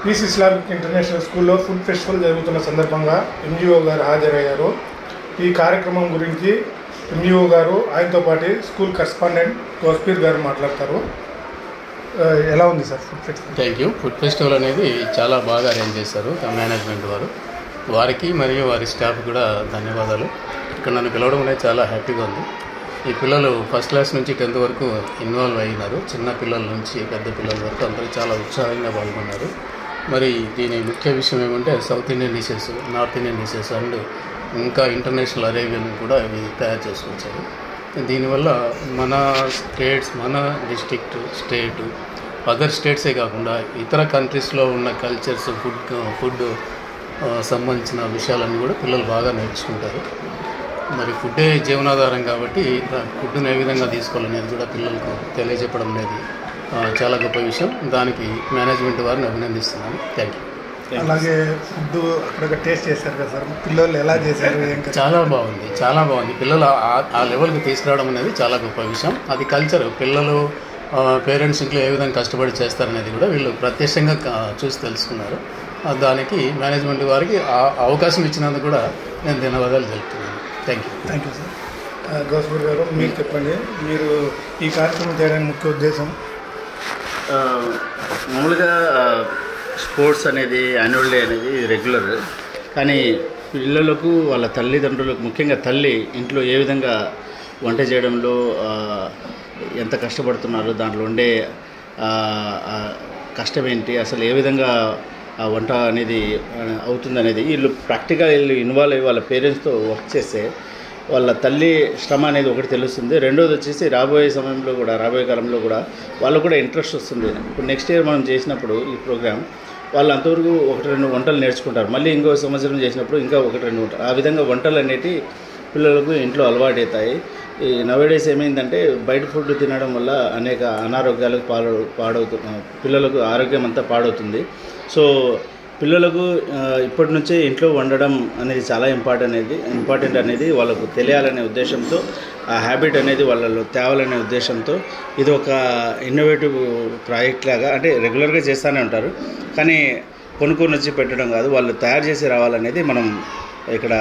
Piece Islamic international స్కూల్లో food festival జరుగుతున్న సందర్భంగా ఎంఈఓ గారు హాజరయ్యారు. ఈ కార్యక్రమం గురించి ఎంఈఓ గారు ఆయనతో పాటు స్కూల్ కరెస్పాండెంట్ తోస్పీర్ గారు మాట్లాడతారు. ఎలా ఉంది sir food festival? Thank you. Food festival అనేది చాలా బాగా అరేంజ్ చేశారు మేనేజ్మెంట్ వారు. వారికి మరియు వారి స్టాఫ్ కూడా ధన్యవాదాలు. ఇక్కడ నన్ను పిలవడం అనేది చాలా హ్యాపీగా ఉంది. ఈ పిల్లలు ఫస్ట్ క్లాస్ నుంచి 10th వరకు ఇన్వాల్వ్ అయినారు. చిన్న పిల్లల నుంచి పెద్ద పిల్లల వరకు అందరూ చాలా ఉత్సాహంగా పాల్గొన్నారు. మరి దీని ముఖ్య విషయం ఏమంటే south Indian dishes, north Indian dishes and ఇంకా ఇంటర్నేషనల్ అరేబియన్ కూడా ఇవి తయారు చేసుకొచ్చారు. దీనివల్ల మన స్టేట్స్, మన డిస్ట్రిక్ట్, స్టేటు అదర్ స్టేట్సే కాకుండా ఇతర కంట్రీస్లో ఉన్న కల్చర్స్, ఫుడ్ సంబంధించిన విషయాలన్నీ కూడా పిల్లలు బాగా నేర్చుకుంటారు. మరి ఫుడ్డే జీవనాధారం కాబట్టి ఫుడ్ని ఏ విధంగా తీసుకోవాలనేది కూడా పిల్లలకు తెలియజెప్పడం అనేది చాలా గొప్ప విషయం. దానికి మేనేజ్మెంట్ వారిని అభినందిస్తున్నాను. Thank you. అలాగే ఫుడ్ అక్కడ టేస్ట్ చేశారు కదా సార్, పిల్లలు ఎలా చేశారు? చాలా బాగుంది. పిల్లలు ఆ లెవెల్కి తీసుకురావడం అనేది చాలా గొప్ప విషయం. అది కల్చర్. పిల్లలు పేరెంట్స్ ఇంట్లో ఏ విధంగా కష్టపడి చేస్తారనేది కూడా వీళ్ళు ప్రత్యక్షంగా చూసి తెలుసుకున్నారు. దానికి మేనేజ్మెంట్ వారికి అవకాశం ఇచ్చినందుకు కూడా నేను ధన్యవాదాలు తెలుపుతున్నాను. Thank you sir. గౌస్పూర్ గారు, మీరు చెప్పండి, మీరు ఈ కార్యక్రమం చేయడానికి ముఖ్య ఉద్దేశం? మామూలుగా స్పోర్ట్స్ అనేది యాన్యువల్ డే అనేది రెగ్యులర్, కానీ పిల్లలకు వాళ్ళ తల్లిదండ్రులకు, ముఖ్యంగా తల్లి ఇంట్లో ఏ విధంగా వంట చేయడంలో ఎంత కష్టపడుతున్నారు, దాంట్లో ఉండే కష్టం ఏంటి, అసలు ఏ విధంగా ఆ వంట అనేది అవుతుందనేది వీళ్ళు ప్రాక్టికల్ ఇన్వాల్వ్ అయ్యి వాళ్ళ పేరెంట్స్తో వర్క్ చేస్తే వాళ్ళ తల్లి శ్రమ అనేది ఒకటి తెలుస్తుంది. రెండోది వచ్చేసి రాబోయే కాలంలో కూడా వాళ్ళకు కూడా ఇంట్రెస్ట్ వస్తుంది. ఇప్పుడు నెక్స్ట్ ఇయర్ మనం చేసినప్పుడు ఈ ప్రోగ్రామ్ వాళ్ళు అంతవరకు 1-2 వంటలు నేర్చుకుంటారు. మళ్ళీ ఇంకో సంవత్సరం చేసినప్పుడు ఇంకా 1-2 వంటలు, ఆ విధంగా వంటలు అనేవి పిల్లలకు ఇంట్లో అలవాటు అవుతాయి. ఈ నవేడేస్ ఏమైందంటే బయట ఫుడ్ తినడం వల్ల అనేక అనారోగ్యాలకు పాడవుతున్నాయి. పిల్లలకు ఆరోగ్యం అంతా పాడవుతుంది. సో పిల్లలకు ఇప్పటి నుంచే ఇంట్లో వండడం అనేది చాలా ఇంపార్టెంట్ అనేది వాళ్ళకు తెలియాలనే ఉద్దేశంతో, ఆ హ్యాబిట్ అనేది వాళ్ళలో తేవాలనే ఉద్దేశంతో ఇది ఒక ఇన్నోవేటివ్ ప్రాజెక్ట్ లాగా, అంటే రెగ్యులర్గా చేస్తూనే ఉంటారు, కానీ కొనుక్కొని వచ్చి పెట్టడం కాదు, వాళ్ళు తయారు చేసి రావాలనేది మనం ఇక్కడ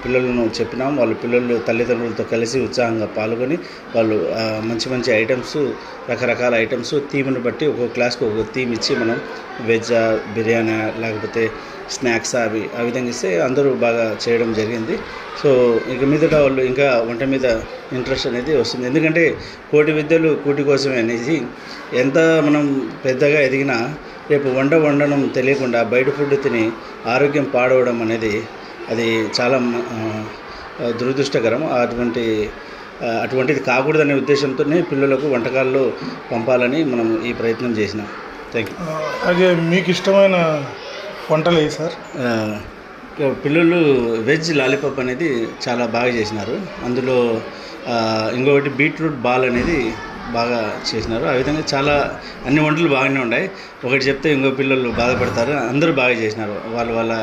పిల్లలను చెప్పినాం. పిల్లలు తల్లిదండ్రులతో కలిసి ఉత్సాహంగా పాల్గొని వాళ్ళు మంచి ఐటమ్స్, రకరకాల ఐటమ్స్ థీమ్ని బట్టి ఒక్కొక్క క్లాస్కి ఒక్కొక్క థీమ్ ఇచ్చి మనం వెజ్జా, బిర్యానీ, లేకపోతే స్నాక్స్ ఆ విధంగా ఇస్తే అందరూ బాగా చేయడం జరిగింది. సో ఇక మీదట వాళ్ళు ఇంకా వంట మీద ఇంట్రెస్ట్ అనేది వస్తుంది. ఎందుకంటే కోటి విద్యలు కూటి కోసమే అనేసి, ఎంత మనం పెద్దగా ఎదిగినా రేపు వండడం తెలియకుండా బయట ఫుడ్ తిని ఆరోగ్యం పాడవడం అనేది అది చాలా దురదృష్టకరం. అటువంటిది కాకూడదనే ఉద్దేశంతోనే పిల్లలకు వంటకాల్లో పంపాలని మనం ఈ ప్రయత్నం చేసినాం. Thank you. అలాగే మీకు ఇష్టమైన వంటలు ఏ సార్? పిల్లలు వెజ్ లాలీపాప్ అనేది చాలా బాగా చేసినారు. అందులో ఇంకొకటి బీట్రూట్ బాల్ అనేది బాగా చేసినారు. ఆ విధంగా చాలా అన్ని వంటలు బాగానే ఉన్నాయి. ఒకటి చెప్తే ఇంకో పిల్లలు బాధపడతారు. అందరూ బాగా చేసినారు. వాళ్ళ